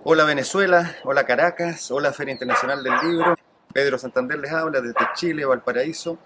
Hola Venezuela, hola Caracas, hola Feria Internacional del Libro. Pedro Santander les habla desde Chile, Valparaíso.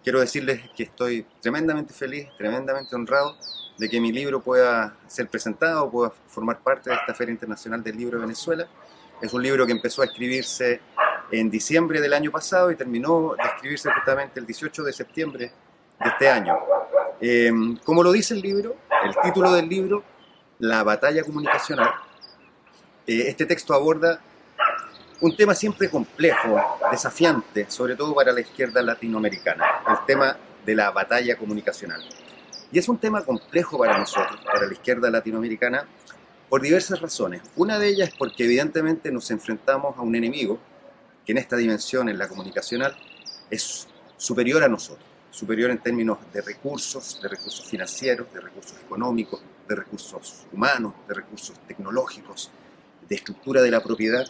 Quiero decirles que estoy tremendamente feliz, tremendamente honrado de que mi libro pueda ser presentado, pueda formar parte de esta Feria Internacional del Libro de Venezuela. Es un libro que empezó a escribirse en diciembre del año pasado y terminó de escribirse justamente el 18 de septiembre de este año. Como lo dice el libro, el título del libro, La batalla comunicacional, este texto aborda un tema siempre complejo, desafiante, sobre todo para la izquierda latinoamericana, el tema de la batalla comunicacional. Y es un tema complejo para nosotros, para la izquierda latinoamericana, por diversas razones. Una de ellas es porque evidentemente nos enfrentamos a un enemigo que en esta dimensión, en la comunicacional, es superior a nosotros, superior en términos de recursos financieros, de recursos económicos, de recursos humanos, de recursos tecnológicos, de estructura de la propiedad.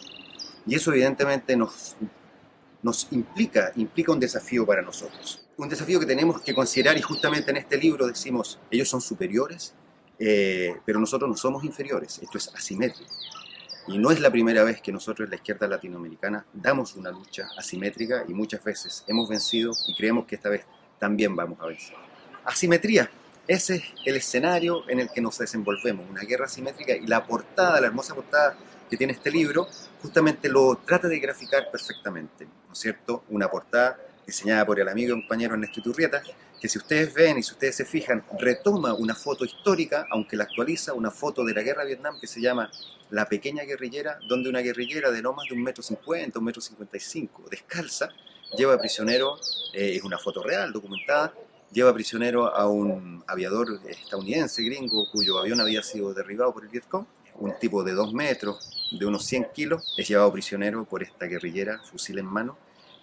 Y eso evidentemente nos implica un desafío para nosotros. Un desafío que tenemos que considerar y justamente en este libro decimos, ellos son superiores, pero nosotros no somos inferiores. Esto es asimétrico. Y no es la primera vez que nosotros en la izquierda latinoamericana damos una lucha asimétrica y muchas veces hemos vencido y creemos que esta vez también vamos a vencer. Asimetría. Ese es el escenario en el que nos desenvolvemos, una guerra asimétrica, y la portada, la hermosa portada que tiene este libro, justamente lo trata de graficar perfectamente, ¿no es cierto? Una portada diseñada por el amigo y compañero Ernesto Iturrieta, que si ustedes ven y si ustedes se fijan, retoma una foto histórica, aunque la actualiza, una foto de la guerra de Vietnam que se llama La pequeña guerrillera, donde una guerrillera de no más de 1,50 m, 1,55 m, descalza, lleva prisionero, es una foto real, documentada, lleva prisionero a un aviador estadounidense, gringo, cuyo avión había sido derribado por el Vietcong. Un tipo de 2 metros, de unos 100 kilos, es llevado prisionero por esta guerrillera, fusil en mano,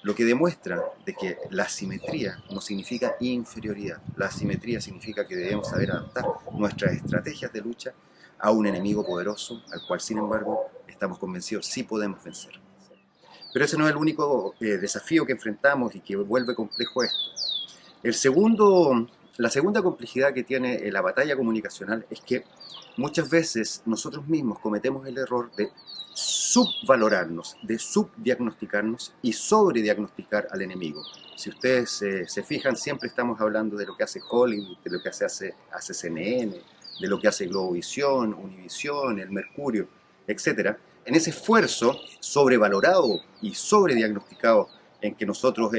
lo que demuestra de que la asimetría no significa inferioridad. La asimetría significa que debemos saber adaptar nuestras estrategias de lucha a un enemigo poderoso, al cual, sin embargo, estamos convencidos sí podemos vencer. Pero ese no es el único desafío que enfrentamos y que vuelve complejo esto. La segunda complejidad que tiene la batalla comunicacional es que muchas veces nosotros mismos cometemos el error de subvalorarnos, de subdiagnosticarnos y sobrediagnosticar al enemigo. Si ustedes se fijan, siempre estamos hablando de lo que hace Hollywood, de lo que hace CNN, de lo que hace Globovisión, Univisión, el Mercurio, etcétera. En ese esfuerzo sobrevalorado y sobrediagnosticado en que nosotros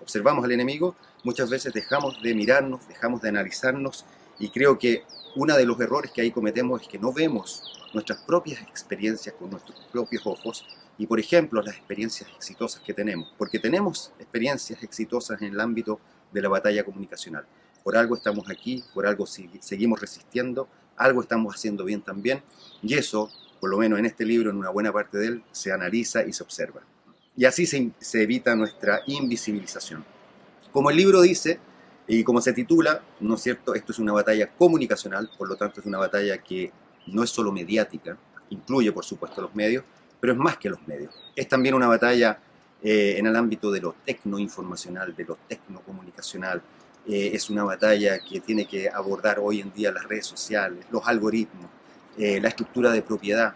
observamos al enemigo, muchas veces dejamos de mirarnos, dejamos de analizarnos, y creo que uno de los errores que ahí cometemos es que no vemos nuestras propias experiencias con nuestros propios ojos y, por ejemplo, las experiencias exitosas que tenemos, porque tenemos experiencias exitosas en el ámbito de la batalla comunicacional. Por algo estamos aquí, por algo seguimos resistiendo, algo estamos haciendo bien también, y eso, por lo menos en este libro, en una buena parte de él, se analiza y se observa. Y así se evita nuestra invisibilización. Como el libro dice, y como se titula, ¿no es cierto?, esto es una batalla comunicacional, por lo tanto es una batalla que no es solo mediática, incluye por supuesto los medios, pero es más que los medios. Es también una batalla en el ámbito de lo tecnoinformacional, de lo tecnocomunicacional. Es una batalla que tiene que abordar hoy en día las redes sociales, los algoritmos, la estructura de propiedad,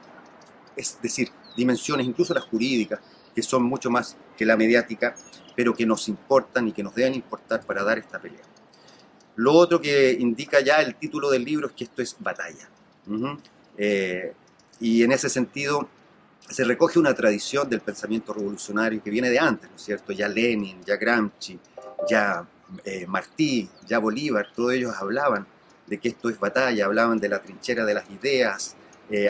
es decir, dimensiones, incluso las jurídicas, que son mucho más que la mediática, pero que nos importan y que nos deben importar para dar esta pelea. Lo otro que indica ya el título del libro es que esto es batalla. Uh-huh. Y en ese sentido se recoge una tradición del pensamiento revolucionario que viene de antes, ¿no es cierto? Ya Lenin, ya Gramsci, ya Martí, ya Bolívar, todos ellos hablaban de que esto es batalla, hablaban de la trinchera de las ideas,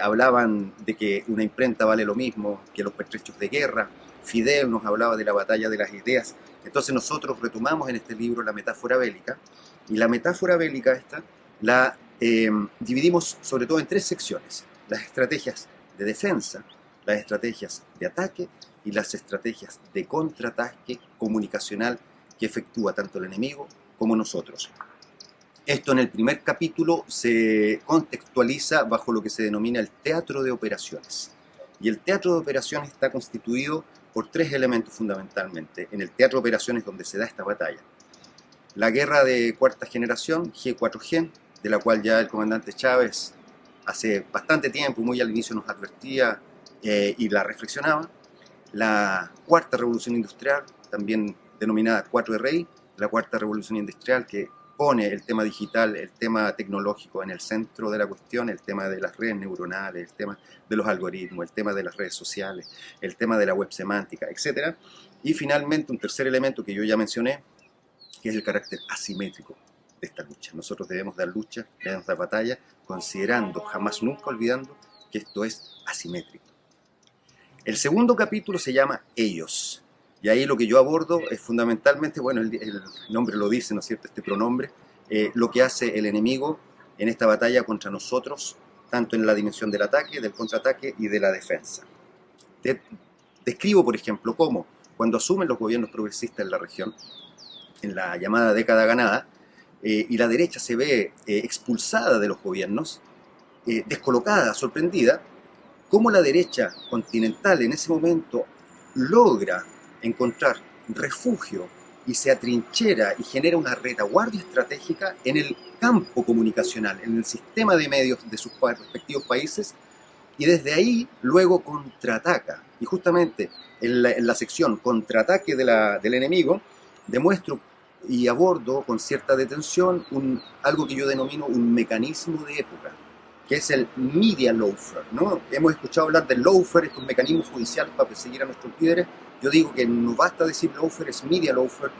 hablaban de que una imprenta vale lo mismo que los pertrechos de guerra. Fidel nos hablaba de la batalla de las ideas. Entonces nosotros retomamos en este libro la metáfora bélica, y la metáfora bélica esta la dividimos sobre todo en tres secciones: las estrategias de defensa, las estrategias de ataque y las estrategias de contraataque comunicacional que efectúa tanto el enemigo como nosotros. Esto en el primer capítulo se contextualiza bajo lo que se denomina el teatro de operaciones. Y el teatro de operaciones está constituido por tres elementos fundamentalmente. En el teatro de operaciones donde se da esta batalla: la guerra de cuarta generación, G4G, de la cual ya el comandante Chávez hace bastante tiempo, muy al inicio, nos advertía y la reflexionaba. La cuarta revolución industrial, también denominada 4RI, la cuarta revolución industrial, que pone el tema digital, el tema tecnológico en el centro de la cuestión, el tema de las redes neuronales, el tema de los algoritmos, el tema de las redes sociales, el tema de la web semántica, etc. Y finalmente un tercer elemento que yo ya mencioné, que es el carácter asimétrico de esta lucha. Nosotros debemos dar lucha, debemos dar batalla, considerando, jamás nunca olvidando, que esto es asimétrico. El segundo capítulo se llama Ellos. Y ahí lo que yo abordo es fundamentalmente, bueno, el nombre lo dice, ¿no es cierto?, este pronombre, lo que hace el enemigo en esta batalla contra nosotros, tanto en la dimensión del ataque, del contraataque y de la defensa. Describo, por ejemplo, cómo cuando asumen los gobiernos progresistas en la región, en la llamada década ganada, y la derecha se ve expulsada de los gobiernos, descolocada, sorprendida, cómo la derecha continental en ese momento logra encontrar refugio y se atrinchera y genera una retaguardia estratégica en el campo comunicacional, en el sistema de medios de sus respectivos países, y desde ahí luego contraataca. Y justamente en la sección contraataque del enemigo demuestro y abordo con cierta detención algo que yo denomino un mecanismo de época, que es el media lawfare, ¿no? Hemos escuchado hablar del lawfare, estos mecanismos judiciales para perseguir a nuestros líderes. Yo digo que no basta decir lawfare, es media lawfare.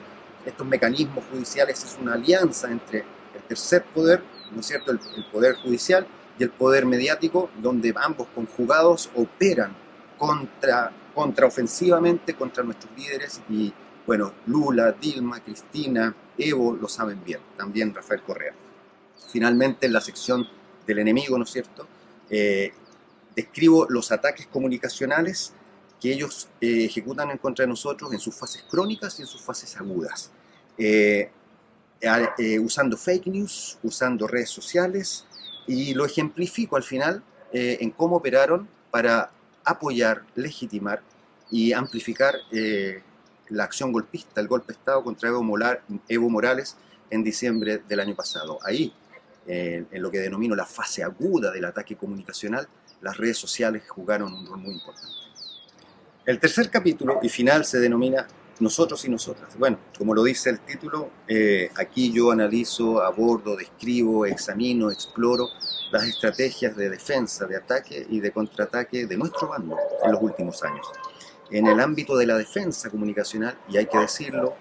Estos mecanismos judiciales es una alianza entre el tercer poder, ¿no es cierto?, el poder judicial y el poder mediático, donde ambos conjugados operan contraofensivamente contra nuestros líderes. Y bueno, Lula, Dilma, Cristina, Evo lo saben bien, también Rafael Correa. Finalmente, en la sección del enemigo, ¿no es cierto?, describo los ataques comunicacionales que ellos ejecutan en contra de nosotros en sus fases crónicas y en sus fases agudas, usando fake news, usando redes sociales, y lo ejemplifico al final en cómo operaron para apoyar, legitimar y amplificar la acción golpista, el golpe de Estado contra Evo Morales en diciembre del año pasado. Ahí, en lo que denomino la fase aguda del ataque comunicacional, las redes sociales jugaron un rol muy importante. El tercer capítulo y final se denomina Nosotros y Nosotras. Bueno, como lo dice el título, aquí yo analizo, abordo, describo, examino, exploro las estrategias de defensa, de ataque y de contraataque de nuestro bando en los últimos años. En el ámbito de la defensa comunicacional, y hay que decirlo,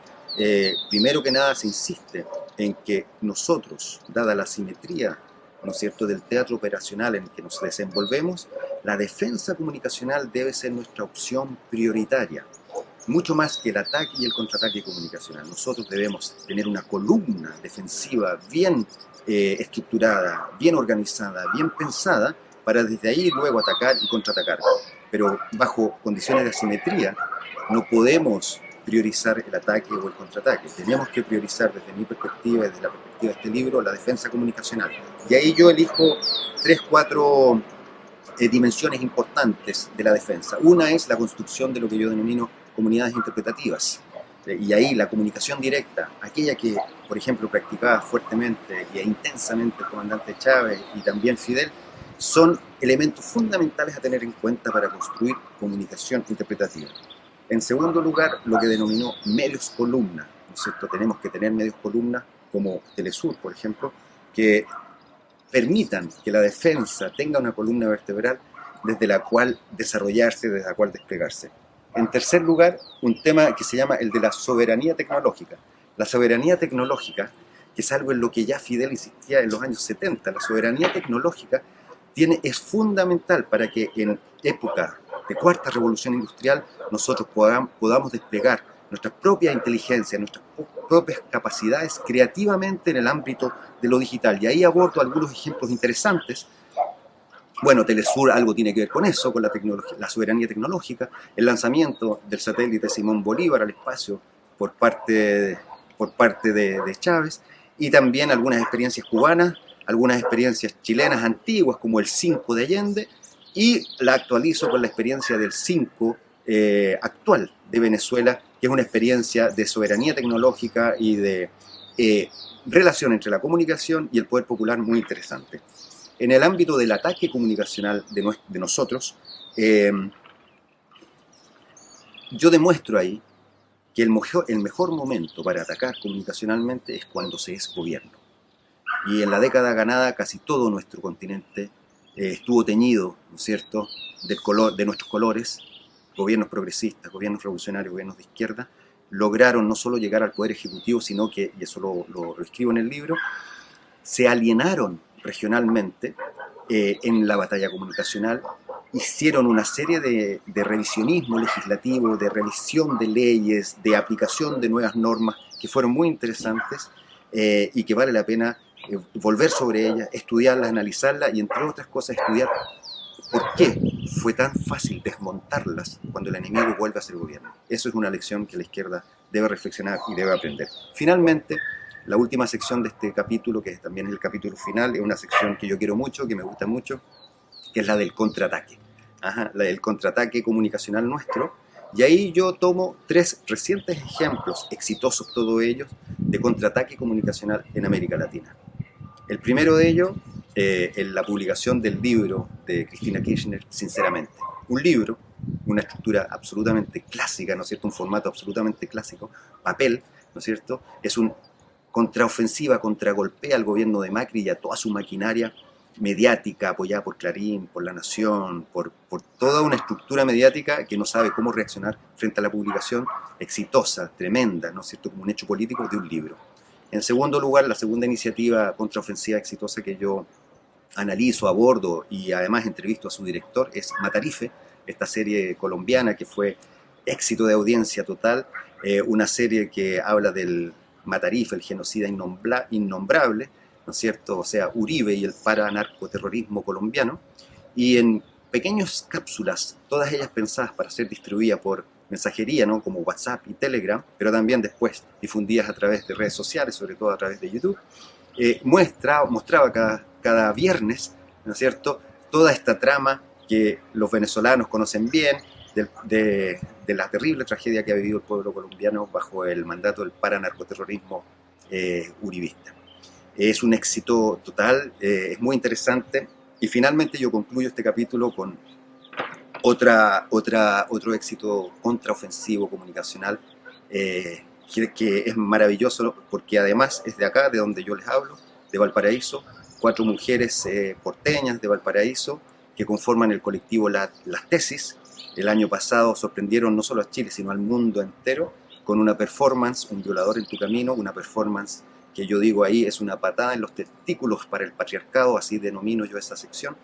primero que nada se insiste en que nosotros, dada la simetría, ¿no es cierto?, del teatro operacional en que nos desenvolvemos, la defensa comunicacional debe ser nuestra opción prioritaria, mucho más que el ataque y el contraataque comunicacional. Nosotros debemos tener una columna defensiva bien estructurada, bien organizada, bien pensada, para desde ahí luego atacar y contraatacar. Pero bajo condiciones de asimetría no podemos priorizar el ataque o el contraataque. Tenemos que priorizar, desde mi perspectiva y desde la perspectiva de este libro, la defensa comunicacional. Y ahí yo elijo 3-4 dimensiones importantes de la defensa. Una es la construcción de lo que yo denomino comunidades interpretativas. Y ahí la comunicación directa, aquella que, por ejemplo, practicaba fuertemente e intensamente el comandante Chávez y también Fidel, son elementos fundamentales a tener en cuenta para construir comunicación interpretativa. En segundo lugar, lo que denominó medios columna, ¿no es cierto? Tenemos que tener medios columna como Telesur, por ejemplo, que permitan que la defensa tenga una columna vertebral desde la cual desarrollarse, desde la cual desplegarse. En tercer lugar, un tema que se llama el de la soberanía tecnológica. La soberanía tecnológica, que es algo en lo que ya Fidel insistía en los años 70, la soberanía tecnológica es fundamental para que en época de cuarta revolución industrial nosotros podamos desplegar nuestra propia inteligencia, nuestras propias capacidades creativamente en el ámbito de lo digital. Y ahí abordo algunos ejemplos interesantes. Bueno, Telesur algo tiene que ver con eso, con la soberanía tecnológica, el lanzamiento del satélite Simón Bolívar al espacio por parte de Chávez, y también algunas experiencias cubanas, algunas experiencias chilenas antiguas como el 5 de Allende, y la actualizo con la experiencia del 5 actual de Venezuela, que es una experiencia de soberanía tecnológica y de relación entre la comunicación y el poder popular muy interesante. En el ámbito del ataque comunicacional de nosotros, yo demuestro ahí que el mejor momento para atacar comunicacionalmente es cuando se es gobierno. Y en la década ganada casi todo nuestro continente estuvo teñido, ¿no es cierto?, de nuestros colores. Gobiernos progresistas, gobiernos revolucionarios, gobiernos de izquierda, lograron no solo llegar al poder ejecutivo, sino que, y eso lo escribo en el libro, se alienaron regionalmente en la batalla comunicacional, hicieron una serie de revisionismo legislativo, de revisión de leyes, de aplicación de nuevas normas que fueron muy interesantes y que vale la pena volver sobre ellas, estudiarlas, analizarlas y entre otras cosas estudiar por qué fue tan fácil desmontarlas cuando el enemigo vuelve a ser gobierno. Eso es una lección que la izquierda debe reflexionar y debe aprender. Finalmente, la última sección de este capítulo, que también es el capítulo final, es una sección que yo quiero mucho, que me gusta mucho, que es la del contraataque. La del contraataque comunicacional nuestro. Y ahí yo tomo 3 recientes ejemplos, exitosos todos ellos, de contraataque comunicacional en América Latina. El primero de ellos, en la publicación del libro de Cristina Kirchner, Sinceramente. Un libro, una estructura absolutamente clásica, ¿no es cierto? Un formato absolutamente clásico, papel, ¿no es cierto? Es un contraofensiva, contragolpea al gobierno de Macri y a toda su maquinaria mediática, apoyada por Clarín, por La Nación, por toda una estructura mediática que no sabe cómo reaccionar frente a la publicación exitosa, tremenda, ¿no es cierto?, como un hecho político de un libro. En segundo lugar, la segunda iniciativa contraofensiva exitosa que yo analizo, abordo y además entrevisto a su director es Matarife, esta serie colombiana que fue éxito de audiencia total, una serie que habla del Matarife, el genocida innombrable, ¿no es cierto? O sea, Uribe y el paranarcoterrorismo colombiano, y en pequeñas cápsulas, todas ellas pensadas para ser distribuidas por mensajería, ¿no?, como WhatsApp y Telegram, pero también después difundidas a través de redes sociales, sobre todo a través de YouTube, mostraba cada viernes, ¿no es cierto?, toda esta trama que los venezolanos conocen bien, de la terrible tragedia que ha vivido el pueblo colombiano bajo el mandato del paranarcoterrorismo uribista. Es un éxito total, es muy interesante, y finalmente yo concluyo este capítulo con otro éxito contraofensivo comunicacional que es maravilloso porque además es de acá, de donde yo les hablo, de Valparaíso, 4 mujeres porteñas de Valparaíso que conforman el colectivo Las Tesis. El año pasado sorprendieron no solo a Chile, sino al mundo entero con una performance, Un violador en tu camino, una performance que yo digo ahí es una patada en los testículos para el patriarcado, así denomino yo esa sección.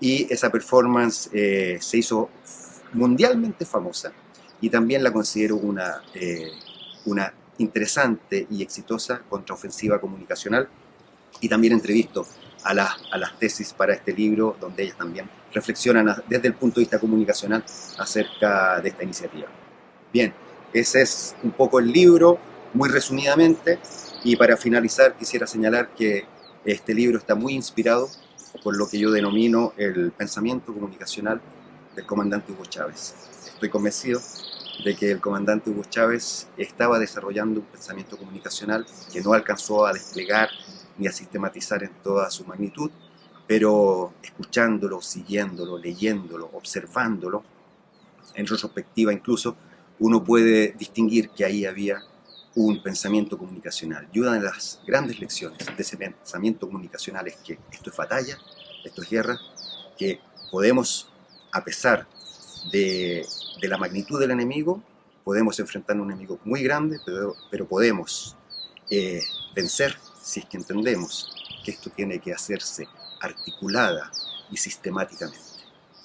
Y esa performance se hizo mundialmente famosa y también la considero una interesante y exitosa contraofensiva comunicacional. Y también entrevisto a las tesis para este libro, donde ellas también reflexionan desde el punto de vista comunicacional acerca de esta iniciativa. Bien, ese es un poco el libro, muy resumidamente, y para finalizar quisiera señalar que este libro está muy inspirado por lo que yo denomino el pensamiento comunicacional del comandante Hugo Chávez. Estoy convencido de que el comandante Hugo Chávez estaba desarrollando un pensamiento comunicacional que no alcanzó a desplegar ni a sistematizar en toda su magnitud, pero escuchándolo, siguiéndolo, leyéndolo, observándolo, en retrospectiva incluso, uno puede distinguir que ahí había un pensamiento comunicacional. Y una de las grandes lecciones de ese pensamiento comunicacional es que esto es batalla, esto es guerra, que podemos, a pesar de la magnitud del enemigo, podemos enfrentar a un enemigo muy grande, pero podemos vencer si es que entendemos que esto tiene que hacerse articulada y sistemáticamente.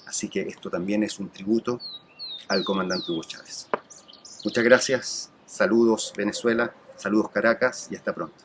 Así que esto también es un tributo al comandante Hugo Chávez. Muchas gracias, saludos Venezuela, saludos Caracas y hasta pronto.